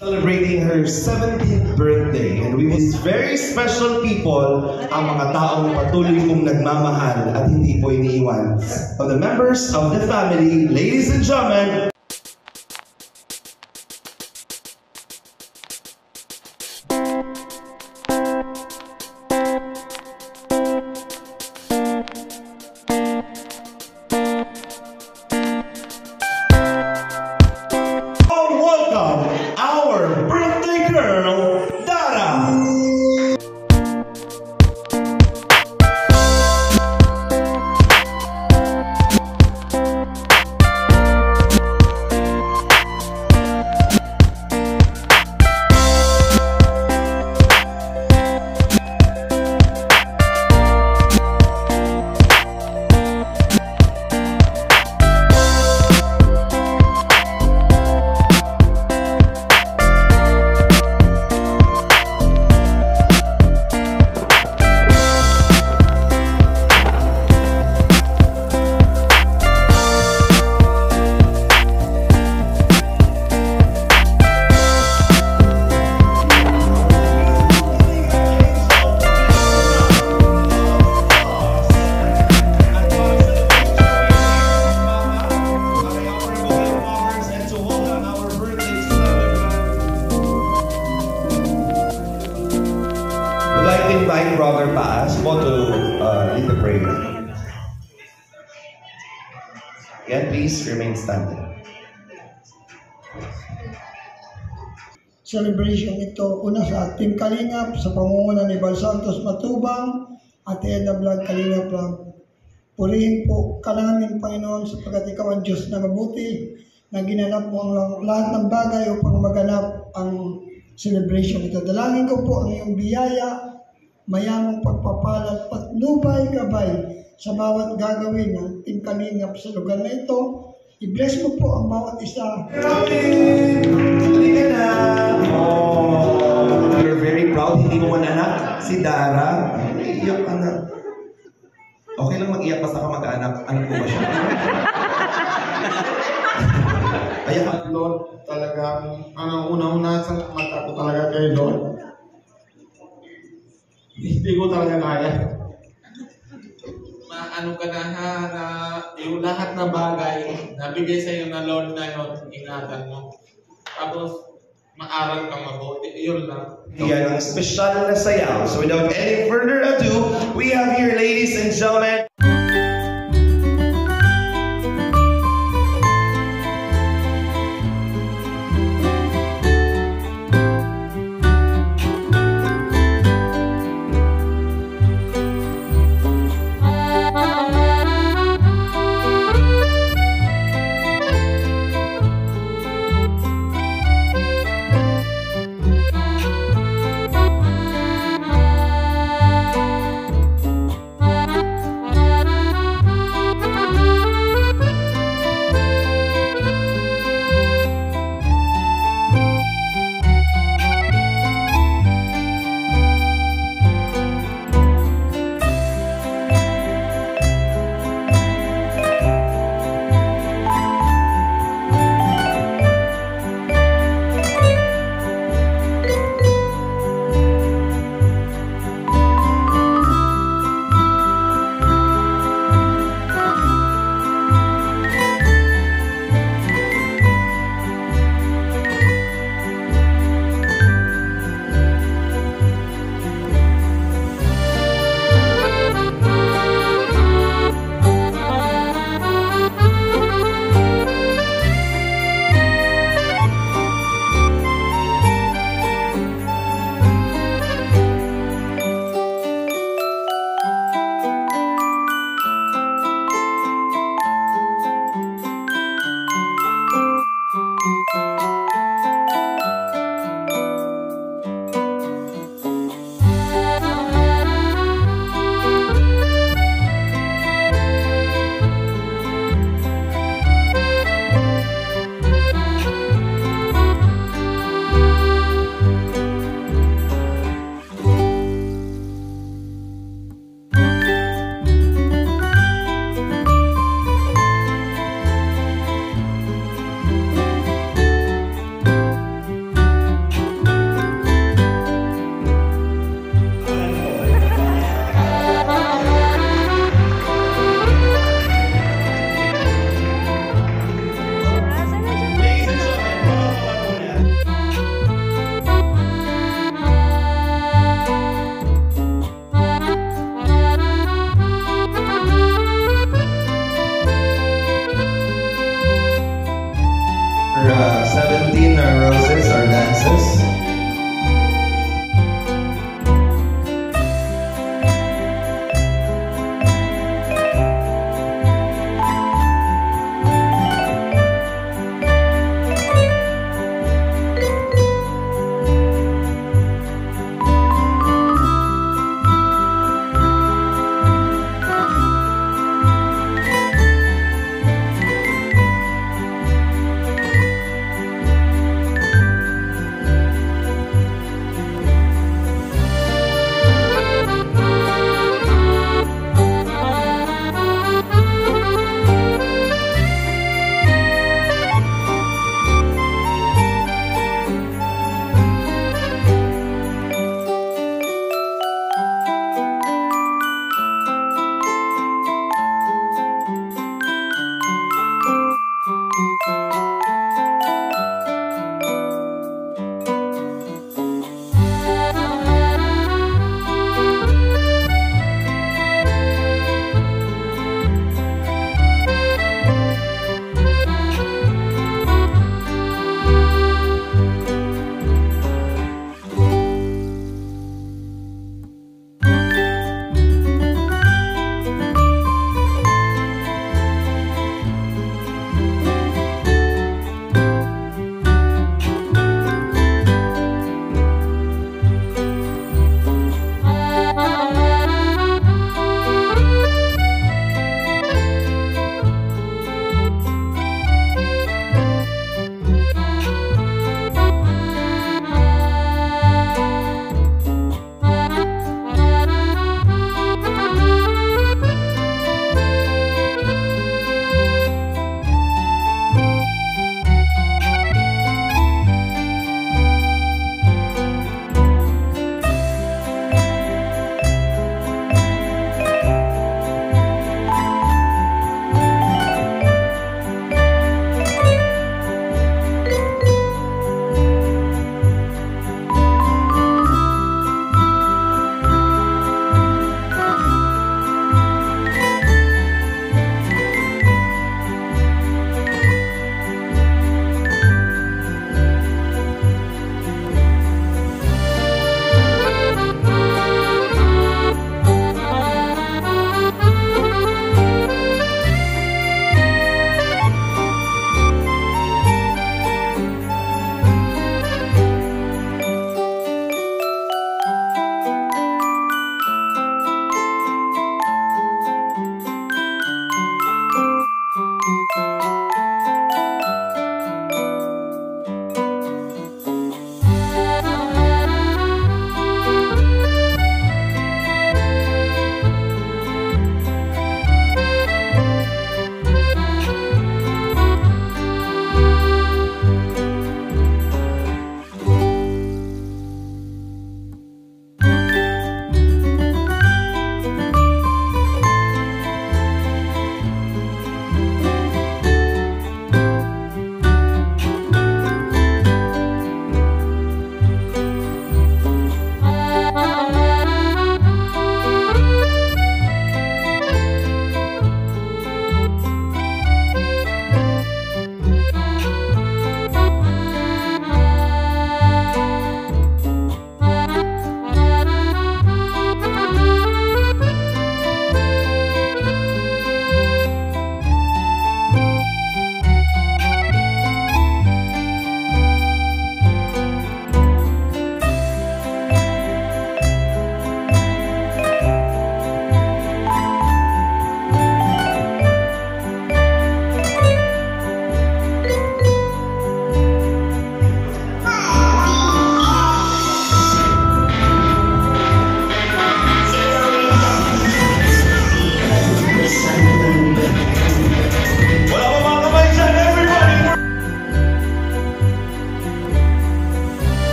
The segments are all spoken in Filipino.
Celebrating her 17th birthday, and we was very special people, ang mga taong patuloy kong nagmamahal at hindi po iniiwan. Of the members of the family, ladies and gentlemen, invite Brother Paas po to lead the prayer. Again, please remain standing. Celebration ito una sa Team Kalingap sa pamumuno ni Val Santos Matubang at Edna Vlog Kalingap lang. Purihin po ka namin, Panginoon, sapagkat ikaw ang Diyos na mabuti na ginanap mo ang lahat ng bagay upang maganap ang celebration ito. Dalangin ko po ang iyong biyaya, mayamang pagpapala at patnubay gabay sa bawat gagawin ng Team Kalingap sa lugar na ito. I-bless mo po ang bawat isa. Halika na! Oh, you're very proud. Hindi mo man anak, si Dara. Iyak ka na. Okay lang mag-iyak basta ka mag-anak. Anak mo ba siya? Kaya ka. Lord, talagang una-una sa mata ko talaga kay Lord. Hindi ko talaga kaya. Maano ka na ha, na yung lahat na bagay nabigay sa iyo na Lord na yun, ingatan mo. Tapos, maaral kang mabuti. Yun lang. Yan ang special na sayaw. So without any further ado, we have here, ladies and gentlemen,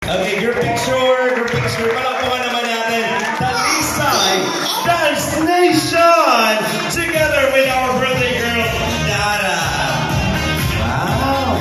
Okay, group picture. Palakpakan naman natin. Talisay Dance Nation! Together with our birthday girl, Dara. Wow!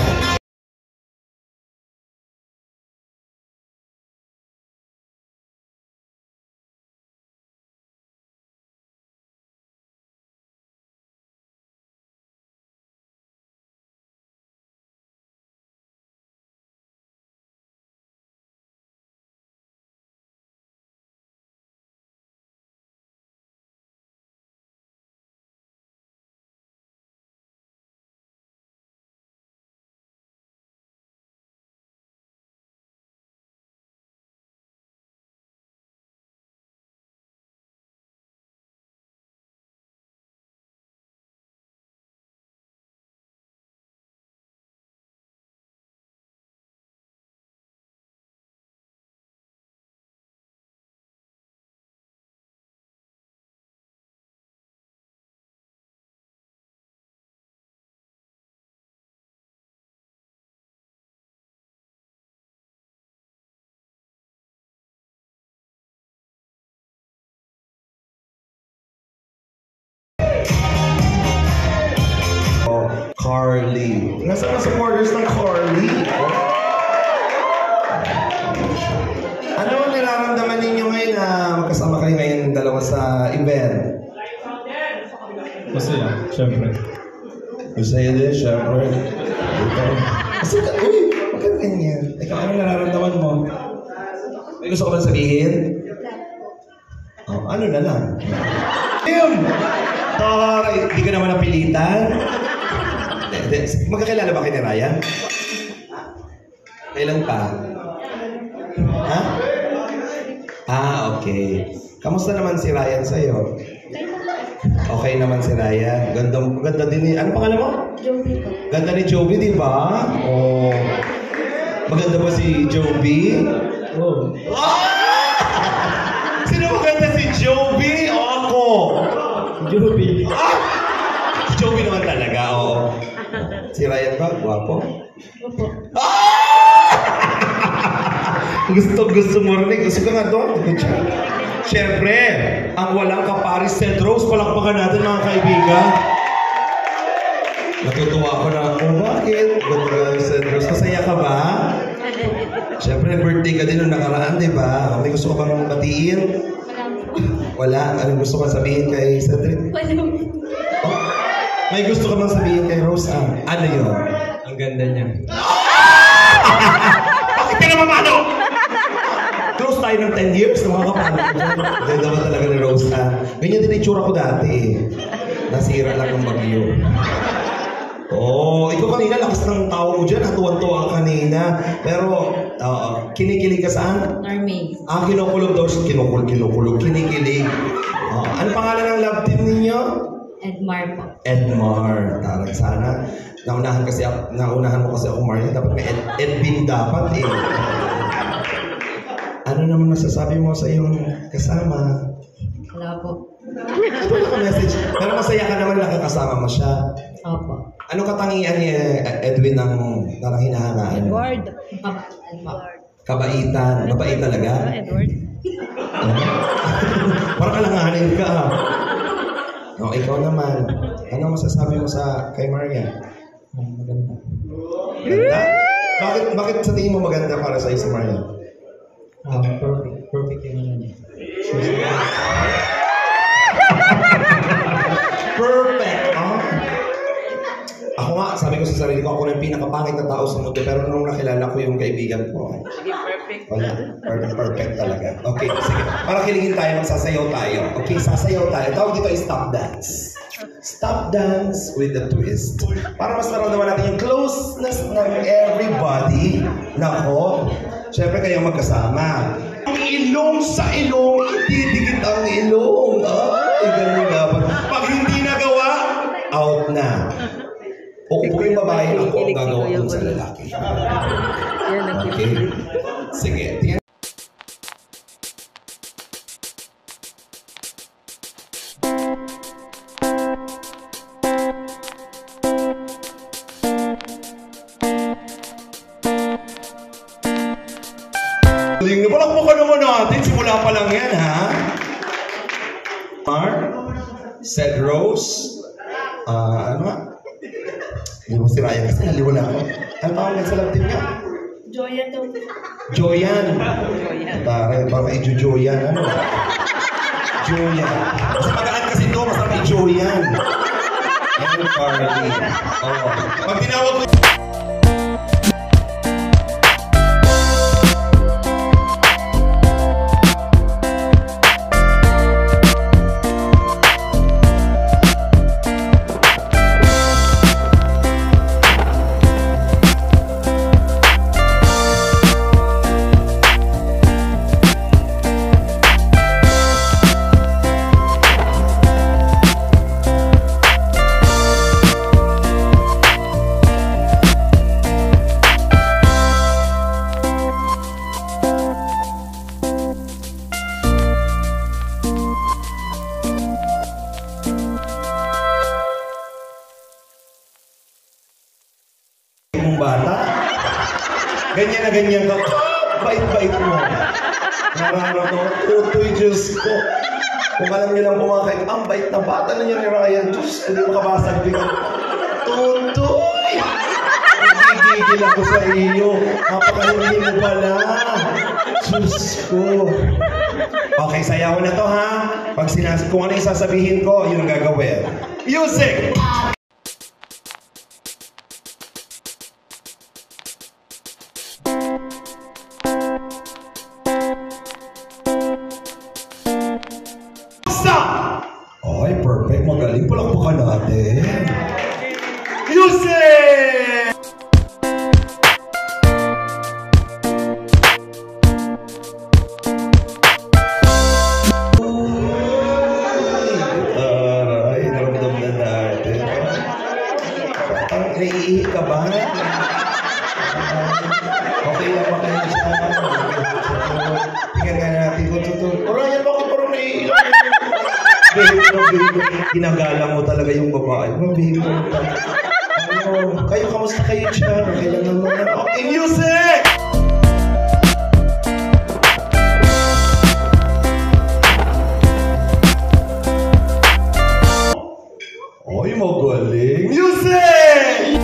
Carly. Nasaan ang supporters ng Carly? Ano ang nararamdaman ninyo ngayon na magkasama kayo ngayon dalawa sa event? Masaya, syempre. Masaya din, syempre. Kasi, uy, maganda ganyan. Ikaw, ano nararamdaman mo? May gusto ko ba sabihin? Oh, ano na lang? Tim! Hindi ka naman napilitan? Magkakilala ba kayo ni Ryan? Kailan pa? Ha? Okay. Kamusta naman si Ryan sa'yo? Okay naman si Ryan. Ganda din ni... Ano pangalan mo? Joby po. Ganda ni Joby, di ba? Oh. Maganda ba si Joby? Oh. Sino maganda si Joby o ako? Joby. Si Joby naman talaga, oo. Si Ryan ba? Guwapo? Opo. Gusto mo rin. Gusto ka nga doon. Siyempre, ang walang kaparis St. Rose, palakpakan natin mga kaibigan. Natutuwa ko na, bakit? Ganda St. Rose. Masaya ka ba? Siyempre, birthday ka din nung nakaraan, di ba? May gusto ka bang batiin? Wala. Anong gusto ka sabihin kay Cedric? Oh, may gusto ka bang sabihin kay Rose? Ano yun? Ang ganda niya. Bakit ka na mamalo? Close tayo ng 10 years, mga kapatid. Ganda ba talaga ni Rose? Ganyan din itsura ko dati eh. Nasira lang ng bagyo. Ikaw kanina, lakas ng tao mo dyan. Hatuwan-tuwa kanina. Pero, kinikilig ka saan? Army. Kinukulog daw siya. Kinukulog. Kinikilig. Ano pangalan ng love team ninyo? Edmar po. Edmar. Tarang sana. Naunahan mo kasi ako, Marlene. Dapat may Edwin dapat eh. Ano naman masasabi mo sa iyong kasama? Wala po. Wala ka message. Pero masaya ka naman nakakasama mo siya. Opo. Ano katangian ni Edwin ng hinahangaan? Edward. Kabaitan. Mabait talaga? Edward. Parang alanganin ka. Ikaw naman. Ano masasabi mo kay Maria? Maganda. Ganda? Bakit sa tingin mo maganda para sa si Maria? Perfect. Perfect yung ano niya. Perfect! Ako nga, sabi ko sa sarili ko, ako na yung pinakapangit na tao sa mundo. Pero nung nakilala ko yung kaibigan ko, wala. Perfect talaga. Okay, sige. Para kiligin tayo, magsasayaw tayo. Okay, sasayaw tayo. Tawag dito ay stop dance. Stop dance with a twist. Para mas naramdaman natin yung closeness ng everybody. Nako, syempre kayong magkasama. Ang ilong sa ilong, itidikit ang ilong. Ay, ganun dapat. Pag hindi nagawa, out na. O kung yung babae, ako ang gagawa dun sa lalaki. Okay? Sige, tingnan. Palakpakan naman natin. Simula pa lang yan, ha? Mark? Ced Rose? Ano nga? Hindi mo si Ryan kasi naliwala ako. Ano tawag sa love team niya? Joya daw. Joyan. Baka i-Joyan. Ano? Joyan. Mas magaan kasi ito. Mas may Joyan. Ano party? Pag tinawag mo bata. Ganyan na ganyan ka. Bait-bait mo. Nararamdaman ko, tutoy, Diyos ko. Kung alam niyo lang pumakay, ang bait na bata na niya ni Ryan. Diyos, hindi mo kabasag bigyan. Tutoy! Nagigigil ako sa iyo. Napakahindi mo pala. Diyos ko. Okay, sayawan na to ha. Pag kung ano yung sasabihin ko, yun ang gagawin. Music! Ay, perfect. Magaling. Palakpakan natin. Music! naiihi ka ba? Okay lang ba kayo siya? Tingnan nga natin kung totoo. Ryan, bakit parang naiihi lang? Babe, ginagala mo talaga yung babae. Babe, kayo, kamusta kayo dyan? Okay lang naman. Okay, music! Oy, magaling! Music!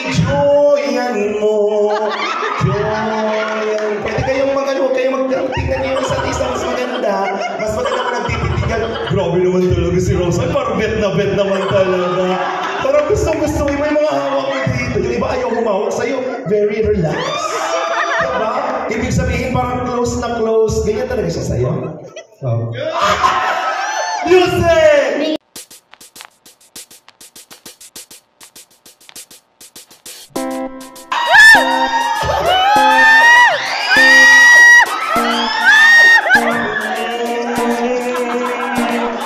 I-joyan mo. Joyan. Pwede kayong huwag kayong magtingnan niyo yung isa't isa. Mas maganda pa nagtititigan. Grabe naman talaga si Rose. Ay, parang bet naman talaga. Parang gusto mo yung mga hawak mo dito. Yung iba ayaw humawak sa'yo. Very relaxed. Diba? Ibig sabihin parang close na close. Ganyan talaga siya sa'yo. Oh. Music!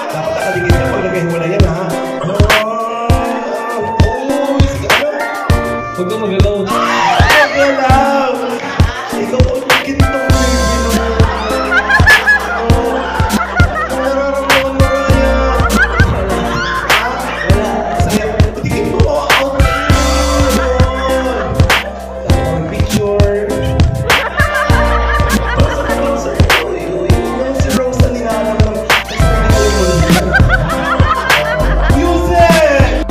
Dapat nakadingin ka pag nagkahiwala yan, ha? Huwag kang magalaw. Magalaw! Ikaw po yung gintong baby mo. Nararamdaman mo yan. Sige, tingin mo out na yun. Tapos picture. Closer. Si Rose na ninaramdam. Music!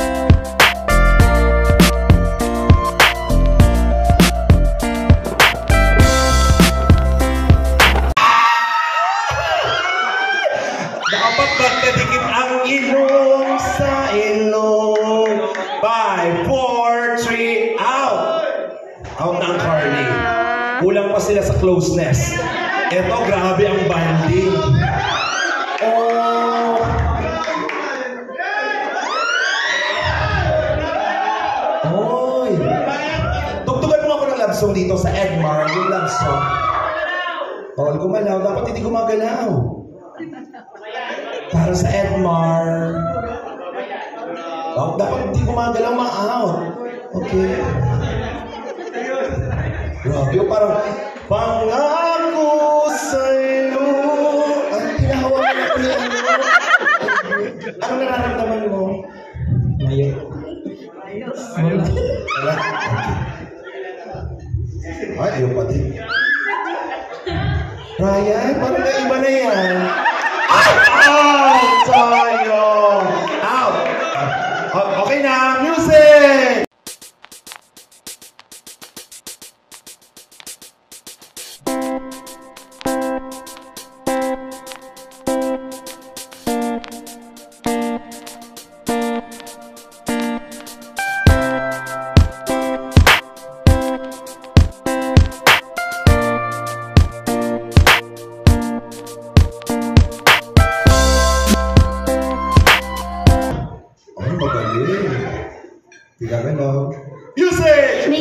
Dapat magkadikit ang ilong sa ilong. 5, 4, 3, out! Out ng Carly. Kulang pa sila sa closeness. Eto, grabe ang banding. Oh! Oy! Tugtugan mo ako ng love song dito sa Edmar, yung love song. Bawal gumalaw. Dapat hindi gumagalaw. Para sa Edmar. Oh, dapat hindi gumagalaw, ma-out. Okay. Grabe, parang pangako sa'yo. Ang tinahawakan ako ni ano. Ano nararamdaman mo? Mayo. Wala. Okay. Ay, ayaw pa din. Ryan, parang naiba na yan. Out! Tayo! Out! Okay na, music! Ay, magaling. Tingnan ka na. Music!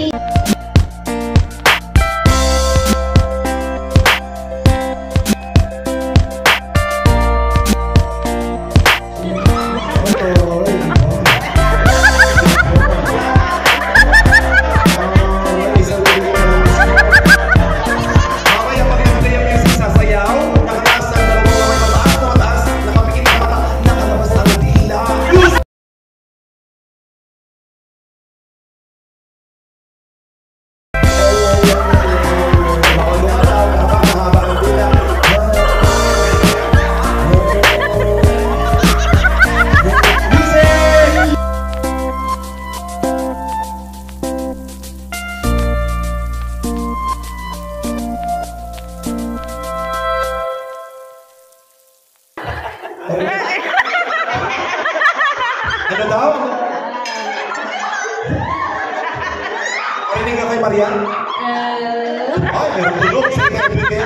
Ano daw? Parinig ka kay Marian? Ay, meron tulog. Sige kayo, Pepe.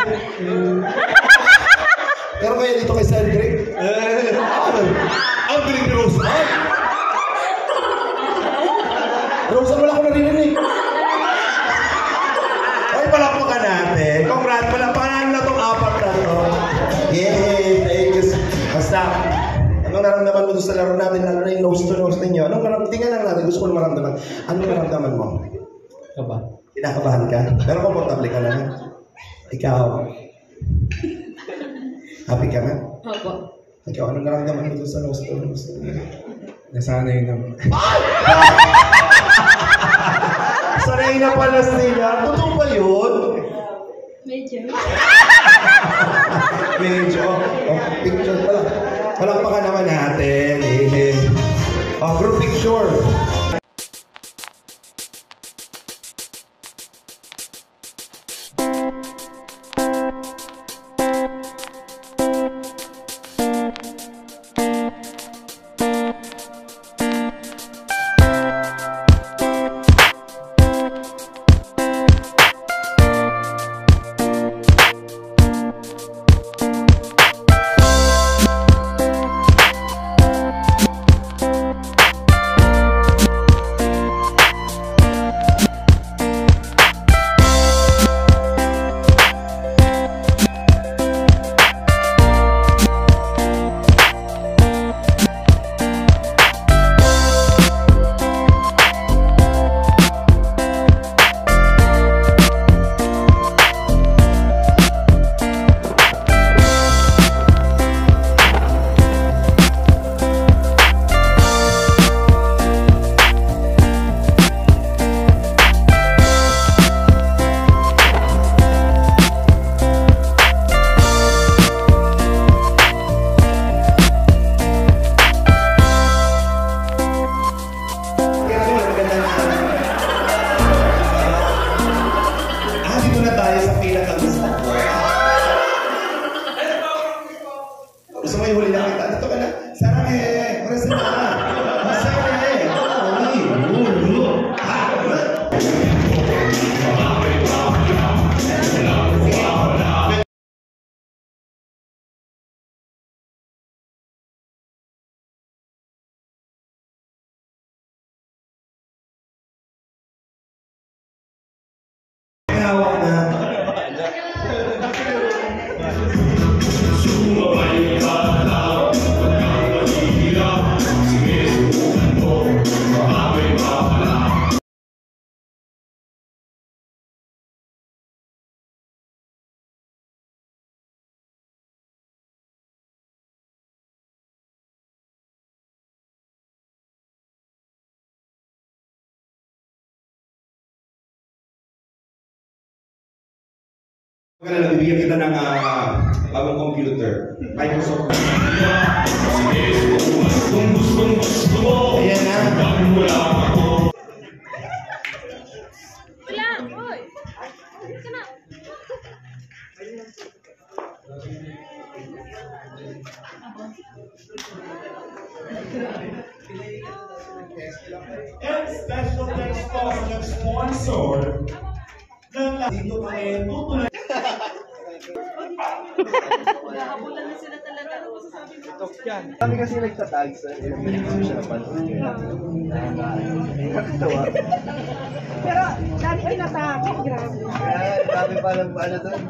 Meron kayo dito kay Cedric? Ang galing ni Roseanne. Roseanne, wala ko narinig. palakpakan natin. Congrats, palakpakan na itong apat na to. Yay! Thank you. Basta, anong naramdaman mo doon sa laro natin, lalo na yung nose to nose ninyo? Anong naramdaman? Tingnan lang natin, gusto ko na maramdaman. Anong naramdaman mo? Kaba. Kinakabahan ka? Pero komportable ka naman. Ikaw. Happy ka na? Opo. Ikaw, anong naramdaman mo doon sa nose to nose? Nasanay naman. Sanay na pala sila. Totoo ba yun? Medyo. Medyo. Oh, picture pala. Palakpakan naman natin. Oh, group picture. Gusto mo yung huli na kita? Dito ka na. Sarang eh. Para sa na. Sarang eh. Hawak na. Kaya bibigyan kita ng bagong computer. Microsoft. Ayan na. And special thanks po sa nag-sponsor ng dito kami tutuloy. Kami kasi nagtatag sa hindi siya napansin kaya nakakatawa. Pero dami ay natakot, grabe. Kaya dami pa lang ano doon.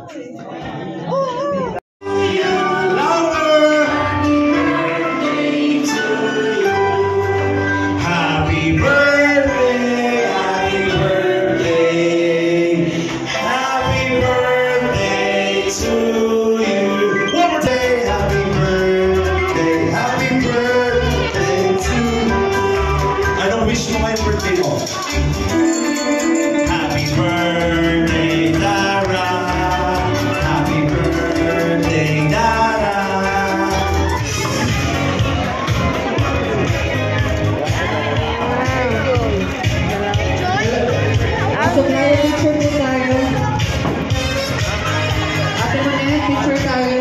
Happy birthday, happy birthday, happy birthday to you. One more day, happy birthday to you. Anong wish mo ngayong birthday mo? Happy birthday, Dara. Happy birthday, Dara. So, kaya picture po tayo. Ate Manet, picture tayo.